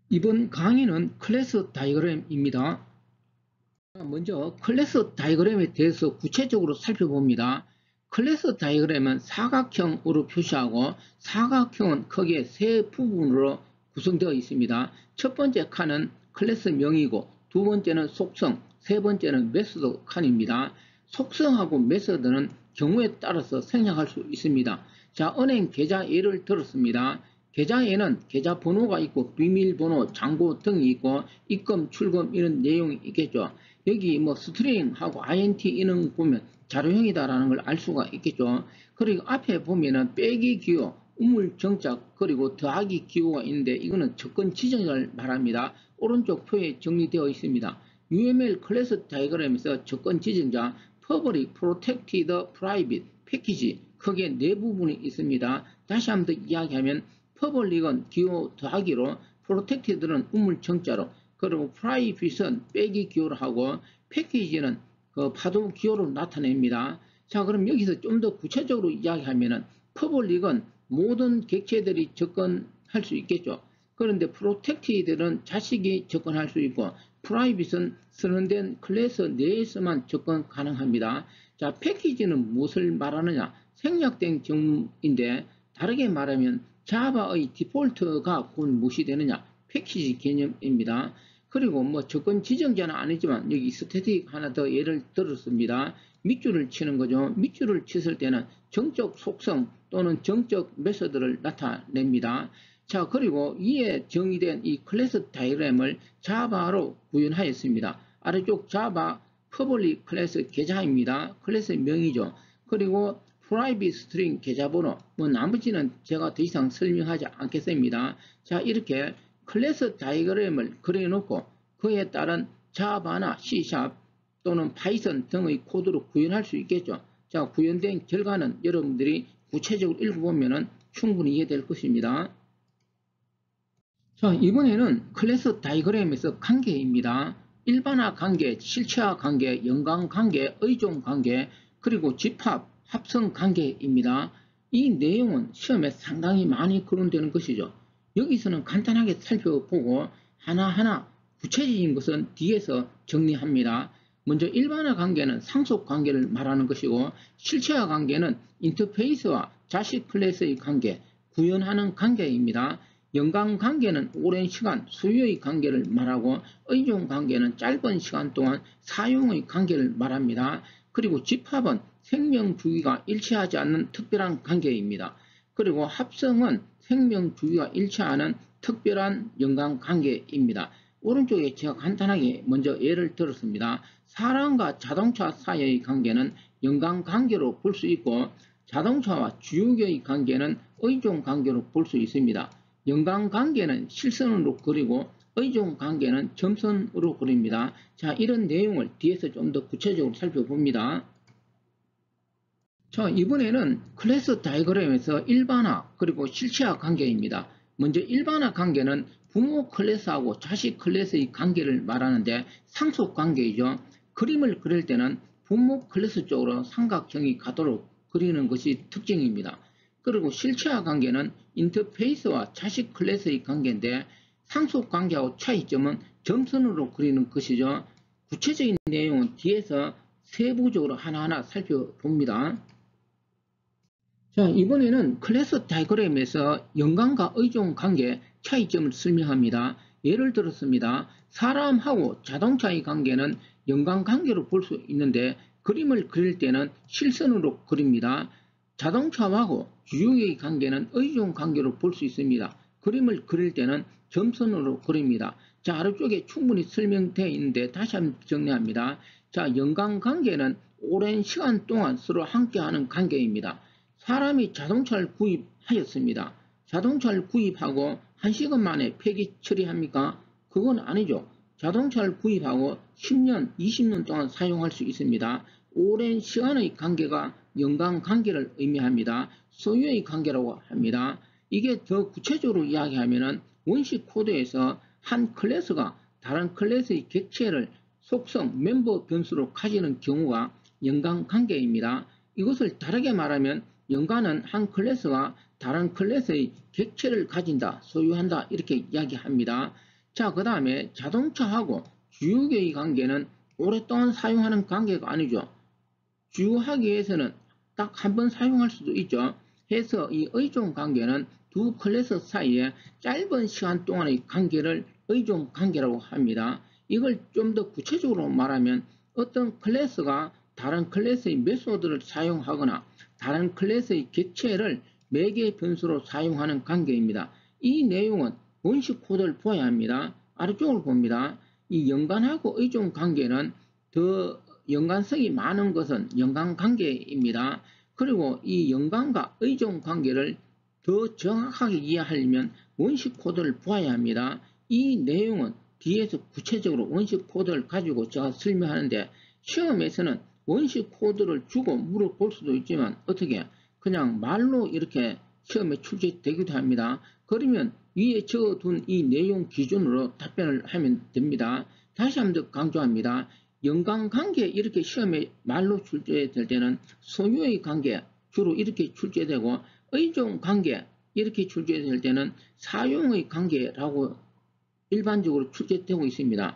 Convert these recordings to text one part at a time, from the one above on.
이번 강의는 클래스 다이어그램입니다. 먼저 클래스 다이어그램에 대해서 구체적으로 살펴봅니다. 클래스 다이어그램은 사각형으로 표시하고 사각형은 크게 세 부분으로 구성되어 있습니다. 첫 번째 칸은 클래스명이고 두 번째는 속성, 세 번째는 메소드 칸입니다. 속성하고 메소드는 경우에 따라서 생략할 수 있습니다. 자, 은행 계좌 예를 들었습니다. 계좌에는 계좌 번호가 있고 비밀번호, 잔고 등이 있고 입금, 출금 이런 내용이 있겠죠. 여기 뭐 스트링하고 int 이런 보면 자료형이다라는 걸 알 수가 있겠죠. 그리고 앞에 보면은 빼기 기호, 우물 정착 그리고 더하기 기호가 있는데 이거는 접근 지정을 말합니다. 오른쪽 표에 정리되어 있습니다. UML 클래스 다이어그램에서 접근 지정자 Public, Protected, Private, 패키지 크게 네 부분이 있습니다. 다시 한번 더 이야기하면 Public은 기호 더하기로, Protected는 우물 정자로, 그리고 Private는 빼기 기호로 하고 패키지는 그 파도 기호로 나타냅니다. 자, 그럼 여기서 좀 더 구체적으로 이야기하면은 Public은 모든 객체들이 접근할 수 있겠죠. 그런데 프로텍티드는 자식이 접근할 수 있고 프라이빗은 선언된 클래스 내에서만 접근 가능합니다. 자, 패키지는 무엇을 말하느냐? 생략된 경우인데 다르게 말하면 자바의 디폴트가 곧 무엇이 되느냐? 패키지 개념입니다. 그리고 뭐 접근 지정자는 아니지만 여기 스태틱 하나 더 예를 들었습니다. 밑줄을 치는 거죠. 밑줄을 쳤을 때는 정적 속성 또는 정적 메소드를 나타냅니다. 자, 그리고 이에 정의된 이 클래스 다이어그램을 자바로 구현하였습니다. 아래쪽 자바 퍼블릭 클래스 계좌입니다. 클래스 명이죠. 그리고 프라이빗 스트링 계좌번호, 뭐 나머지는 제가 더 이상 설명하지 않겠습니다. 자, 이렇게 클래스 다이어그램을 그려놓고 그에 따른 자바나 C# 또는 파이썬 등의 코드로 구현할 수 있겠죠. 자, 구현된 결과는 여러분들이 구체적으로 읽어보면 충분히 이해될 것입니다. 자, 이번에는 클래스 다이어그램에서 관계입니다. 일반화 관계, 실체화 관계, 연관 관계, 의존 관계, 그리고 집합, 합성 관계입니다. 이 내용은 시험에 상당히 많이 거론되는 것이죠. 여기서는 간단하게 살펴보고 하나하나 구체적인 것은 뒤에서 정리합니다. 먼저 일반화 관계는 상속 관계를 말하는 것이고 실체화 관계는 인터페이스와 자식 클래스의 관계, 구현하는 관계입니다. 연관 관계는 오랜 시간 소유의 관계를 말하고 의존 관계는 짧은 시간 동안 사용의 관계를 말합니다. 그리고 집합은 생명 주기가 일치하지 않는 특별한 관계입니다. 그리고 합성은 생명 주기가 일치하는 특별한 연관 관계입니다. 오른쪽에 제가 간단하게 먼저 예를 들었습니다. 사람과 자동차 사이의 관계는 연관 관계로 볼 수 있고 자동차와 주유기의 관계는 의존 관계로 볼 수 있습니다. 연관 관계는 실선으로 그리고 의존 관계는 점선으로 그립니다. 자, 이런 내용을 뒤에서 좀 더 구체적으로 살펴봅니다. 자, 이번에는 클래스 다이어그램에서 일반화 그리고 실체화 관계입니다. 먼저 일반화 관계는 부모 클래스하고 자식 클래스의 관계를 말하는데 상속 관계이죠. 그림을 그릴 때는 부모 클래스 쪽으로 삼각형이 가도록 그리는 것이 특징입니다. 그리고 실체화 관계는 인터페이스와 자식 클래스의 관계인데 상속 관계하고 차이점은 점선으로 그리는 것이죠. 구체적인 내용은 뒤에서 세부적으로 하나하나 살펴봅니다. 자, 이번에는 클래스 다이어그램에서 연관과 의존 관계 차이점을 설명합니다. 예를 들었습니다. 사람하고 자동차의 관계는 연관 관계로 볼 수 있는데 그림을 그릴 때는 실선으로 그립니다. 자동차하고 주유기의 관계는 의존 관계로 볼 수 있습니다. 그림을 그릴 때는 점선으로 그립니다. 자, 아래쪽에 충분히 설명되어 있는데 다시 한번 정리합니다. 자, 연관 관계는 오랜 시간 동안 서로 함께하는 관계입니다. 사람이 자동차를 구입하였습니다. 자동차를 구입하고 1시간 만에 폐기 처리합니까? 그건 아니죠. 자동차를 구입하고 10년, 20년 동안 사용할 수 있습니다. 오랜 시간의 관계가 연관 관계를 의미합니다. 소유의 관계라고 합니다. 이게 더 구체적으로 이야기하면 원시 코드에서 한 클래스가 다른 클래스의 객체를 속성, 멤버 변수로 가지는 경우가 연관 관계입니다. 이것을 다르게 말하면 연관은 한 클래스가 다른 클래스의 객체를 가진다, 소유한다 이렇게 이야기합니다. 자, 그 다음에 자동차하고 주유기의 관계는 오랫동안 사용하는 관계가 아니죠. 주유하기 위해서는 딱 한 번 사용할 수도 있죠. 해서 이 의존 관계는 두 클래스 사이에 짧은 시간 동안의 관계를 의존 관계라고 합니다. 이걸 좀 더 구체적으로 말하면 어떤 클래스가 다른 클래스의 메소드를 사용하거나 다른 클래스의 객체를 매개 변수로 사용하는 관계입니다. 이 내용은 원식 코드를 보아야 합니다. 아래쪽을 봅니다. 이 연관하고 의존 관계는 더 연관성이 많은 것은 연관관계입니다. 그리고 이 연관과 의존 관계를 더 정확하게 이해하려면 원식 코드를 보아야 합니다. 이 내용은 뒤에서 구체적으로 원식 코드를 가지고 제가 설명하는데 시험에서는 원식 코드를 주고 물어볼 수도 있지만 어떻게 그냥 말로 이렇게 시험에 출제되기도 합니다. 그러면 위에 적어둔 이 내용 기준으로 답변을 하면 됩니다. 다시 한번 강조합니다. 연관관계 이렇게 시험에 말로 출제될 때는 소유의 관계 주로 이렇게 출제되고 의존관계 이렇게 출제될 때는 사용의 관계라고 일반적으로 출제되고 있습니다.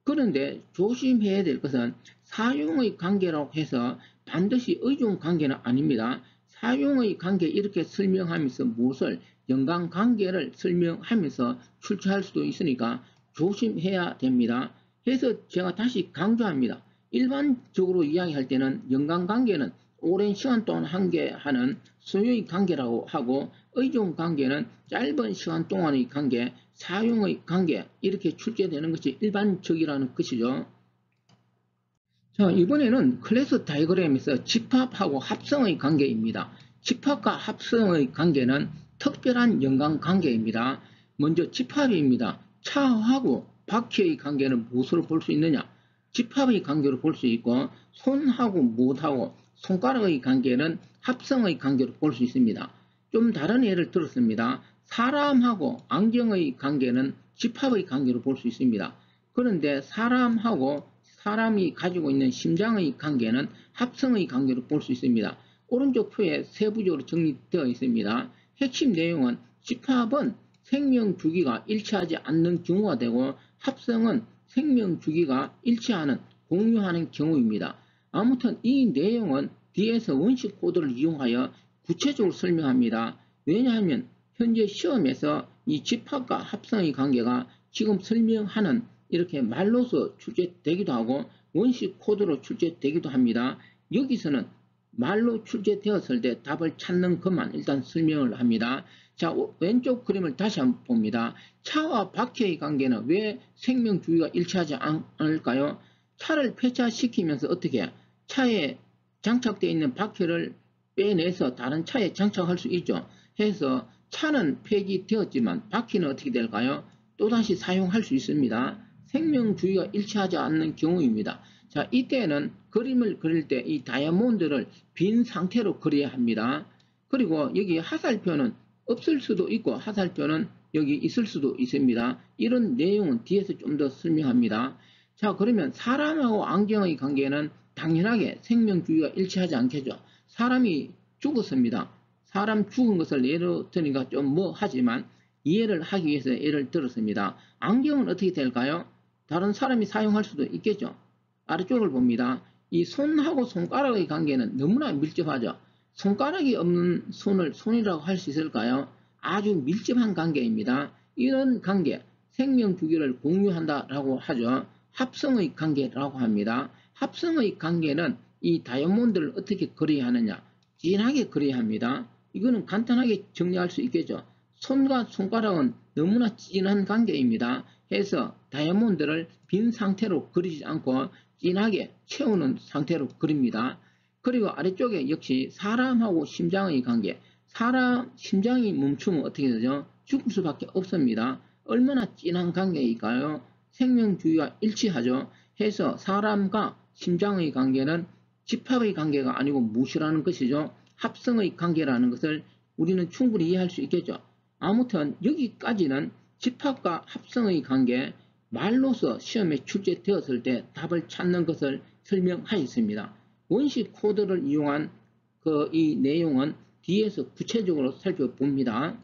그런데 조심해야 될 것은 사용의 관계라고 해서 반드시 의존관계는 아닙니다. 사용의 관계 이렇게 설명하면서 무엇을 연관관계를 설명하면서 출제할 수도 있으니까 조심해야 됩니다. 그래서 제가 다시 강조합니다. 일반적으로 이야기할 때는 연관관계는 오랜 시간 동안 관계하는 소유의 관계라고 하고 의존관계는 짧은 시간 동안의 관계, 사용의 관계 이렇게 출제되는 것이 일반적이라는 것이죠. 자, 이번에는 클래스 다이어그램에서 집합하고 합성의 관계입니다. 집합과 합성의 관계는 특별한 연관관계입니다. 먼저 집합입니다. 차하고 바퀴의 관계는 무엇으로 볼 수 있느냐? 집합의 관계로 볼 수 있고 손하고 못하고 손가락의 관계는 합성의 관계로 볼 수 있습니다. 좀 다른 예를 들었습니다. 사람하고 안경의 관계는 집합의 관계로 볼 수 있습니다. 그런데 사람하고 사람이 가지고 있는 심장의 관계는 합성의 관계로 볼 수 있습니다. 오른쪽 표에 세부적으로 정리되어 있습니다. 핵심 내용은 집합은 생명 주기가 일치하지 않는 경우가 되고 합성은 생명 주기가 일치하는 공유하는 경우입니다. 아무튼 이 내용은 뒤에서 원식 코드를 이용하여 구체적으로 설명합니다. 왜냐하면 현재 시험에서 이 집합과 합성의 관계가 지금 설명하는 이렇게 말로서 출제되기도 하고 원식 코드로 출제되기도 합니다. 여기서는 말로 출제되었을 때 답을 찾는 것만 일단 설명을 합니다. 자, 왼쪽 그림을 다시 한번 봅니다. 차와 바퀴의 관계는 왜 생명 주기가 일치하지 않을까요? 차를 폐차시키면서 어떻게 차에 장착되어 있는 바퀴를 빼내서 다른 차에 장착할 수 있죠. 해서 차는 폐기되었지만 바퀴는 어떻게 될까요? 또다시 사용할 수 있습니다. 생명 주기가 일치하지 않는 경우입니다. 자, 이때는 그림을 그릴 때 이 다이아몬드를 빈 상태로 그려야 합니다. 그리고 여기 화살표는 없을 수도 있고 화살표는 여기 있을 수도 있습니다. 이런 내용은 뒤에서 좀 더 설명합니다. 자, 그러면 사람하고 안경의 관계는 당연하게 생명 주기가 일치하지 않겠죠. 사람이 죽었습니다. 사람 죽은 것을 예로 드니까 좀 하지만 이해를 하기 위해서 예를 들었습니다. 안경은 어떻게 될까요? 다른 사람이 사용할 수도 있겠죠. 아래쪽을 봅니다. 이 손하고 손가락의 관계는 너무나 밀접하죠. 손가락이 없는 손을 손이라고 할 수 있을까요? 아주 밀접한 관계입니다. 이런 관계, 생명 주기를 공유한다라고 하죠. 합성의 관계라고 합니다. 합성의 관계는 이 다이아몬드를 어떻게 그려야 하느냐? 진하게 그려야 합니다. 이거는 간단하게 정리할 수 있겠죠. 손과 손가락은 너무나 진한 관계입니다. 해서 다이아몬드를 빈 상태로 그리지 않고 진하게 채우는 상태로 그립니다. 그리고 아래쪽에 역시 사람하고 심장의 관계, 사람 심장이 멈추면 어떻게 되죠? 죽을 수밖에 없습니다. 얼마나 진한 관계일까요? 생명주기가 일치하죠. 해서 사람과 심장의 관계는 집합의 관계가 아니고 무엇이라는 것이죠? 합성의 관계라는 것을 우리는 충분히 이해할 수 있겠죠. 아무튼 여기까지는 집합과 합성의 관계, 말로서 시험에 출제되었을 때 답을 찾는 것을 설명하였습니다. 원식 코드를 이용한 이 내용은 뒤에서 구체적으로 살펴봅니다.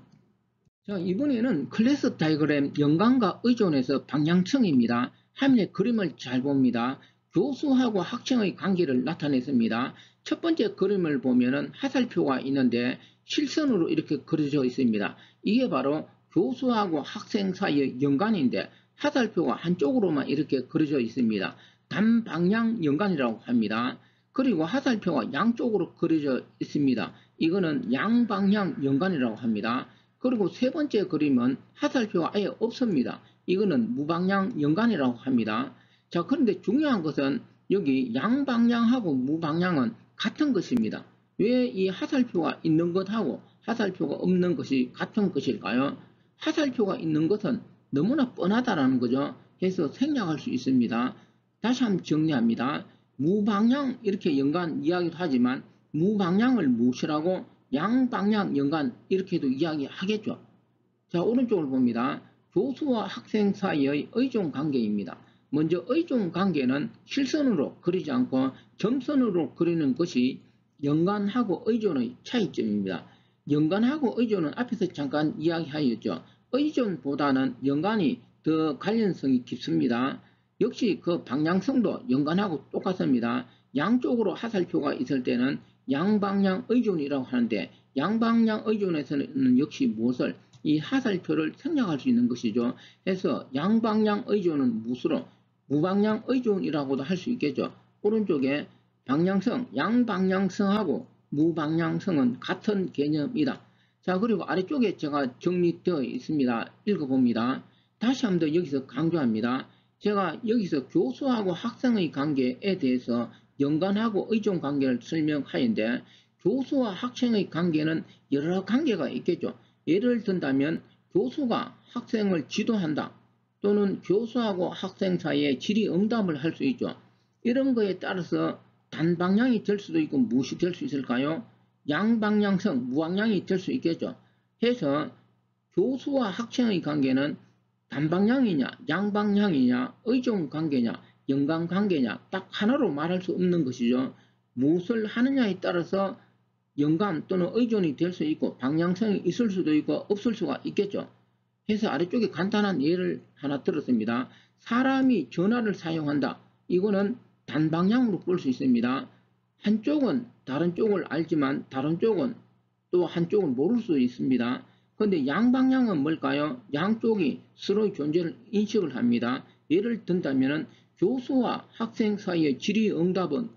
자, 이번에는 클래스 다이그램 연관과 의존에서 방향성입니다. 화면에 그림을 잘 봅니다. 교수하고 학생의 관계를 나타냈습니다. 첫 번째 그림을 보면은 화살표가 있는데 실선으로 이렇게 그려져 있습니다. 이게 바로 교수하고 학생 사이의 연관인데 화살표가 한쪽으로만 이렇게 그려져 있습니다. 단방향 연관이라고 합니다. 그리고 화살표가 양쪽으로 그려져 있습니다. 이거는 양방향 연관이라고 합니다. 그리고 세 번째 그림은 화살표가 아예 없습니다. 이거는 무방향 연관이라고 합니다. 자, 그런데 중요한 것은 여기 양방향하고 무방향은 같은 것입니다. 왜 이 화살표가 있는 것하고 화살표가 없는 것이 같은 것일까요? 화살표가 있는 것은 너무나 뻔하다라는 거죠. 해서 생략할 수 있습니다. 다시 한번 정리합니다. 무방향 이렇게 연관 이야기도 하지만 무방향을 무엇이라고 양방향 연관 이렇게도 이야기하겠죠. 자, 오른쪽을 봅니다. 교수와 학생 사이의 의존 관계입니다. 먼저 의존 관계는 실선으로 그리지 않고 점선으로 그리는 것이 연관하고 의존의 차이점입니다. 연관하고 의존은 앞에서 잠깐 이야기하였죠. 의존보다는 연관이 더 관련성이 깊습니다. 역시 그 방향성도 연관하고 똑같습니다. 양쪽으로 화살표가 있을 때는 양방향 의존이라고 하는데 양방향 의존에서는 역시 무엇을 이 화살표를 생략할 수 있는 것이죠. 해서 양방향 의존은 무엇으로 무방향 의존이라고도 할 수 있겠죠. 오른쪽에 방향성, 양방향성하고 무방향성은 같은 개념이다. 자, 그리고 아래쪽에 제가 정리되어 있습니다. 읽어봅니다. 다시 한번 더 여기서 강조합니다. 제가 여기서 교수하고 학생의 관계에 대해서 연관하고 의존 관계를 설명하는데 교수와 학생의 관계는 여러 관계가 있겠죠. 예를 든다면 교수가 학생을 지도한다. 또는 교수하고 학생 사이에 질의응답을 할 수 있죠. 이런 거에 따라서 단방향이 될 수도 있고 무엇이 될 수 있을까요? 양방향성, 무방향이 될 수 있겠죠. 해서 교수와 학생의 관계는 단방향이냐, 양방향이냐, 의존 관계냐, 연관 관계냐 딱 하나로 말할 수 없는 것이죠. 무엇을 하느냐에 따라서 연관 또는 의존이 될 수 있고 방향성이 있을 수도 있고 없을 수가 있겠죠. 해서 아래쪽에 간단한 예를 하나 들었습니다. 사람이 전화를 사용한다. 이거는 단방향으로 볼 수 있습니다. 한쪽은 다른 쪽을 알지만 다른 쪽은 또 한쪽은 모를 수 있습니다. 그런데 양방향은 뭘까요? 양쪽이 서로의 존재를 인식을 합니다. 예를 든다면 교수와 학생 사이의 질의응답은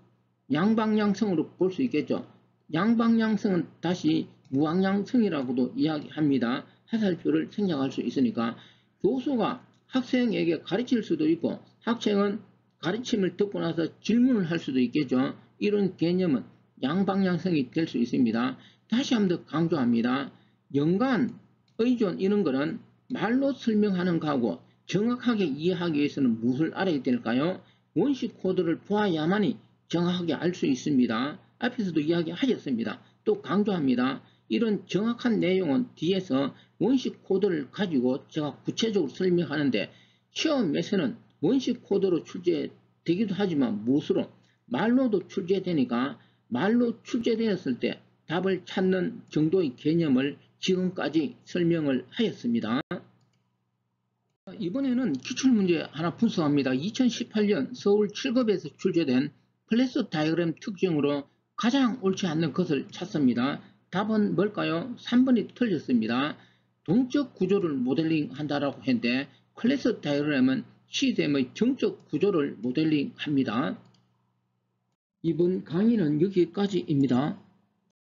양방향성으로 볼 수 있겠죠. 양방향성은 다시 무방향성이라고도 이야기합니다. 화살표를 생략할 수 있으니까 교수가 학생에게 가르칠 수도 있고 학생은 가르침을 듣고 나서 질문을 할 수도 있겠죠. 이런 개념은 양방향성이 될 수 있습니다. 다시 한번 더 강조합니다. 연관, 의존 이런 거는 말로 설명하는 거하고 정확하게 이해하기 위해서는 무엇을 알아야 될까요? 원식 코드를 보아야만이 정확하게 알 수 있습니다. 앞에서도 이야기하셨습니다. 또 강조합니다. 이런 정확한 내용은 뒤에서 원식 코드를 가지고 제가 구체적으로 설명하는데 시험에서는 원식 코드로 출제되기도 하지만 무엇으로? 말로도 출제되니까 말로 출제되었을 때 답을 찾는 정도의 개념을 지금까지 설명을 하였습니다. 이번에는 기출문제 하나 분석합니다. 2018년 서울 7급에서 출제된 클래스 다이그램 특징으로 가장 옳지 않는 것을 찾습니다. 답은 뭘까요? 3번이 틀렸습니다. 동적 구조를 모델링 한다라고 했는데 클래스 다이그램은 시스템의 정적 구조를 모델링 합니다. 이번 강의는 여기까지입니다.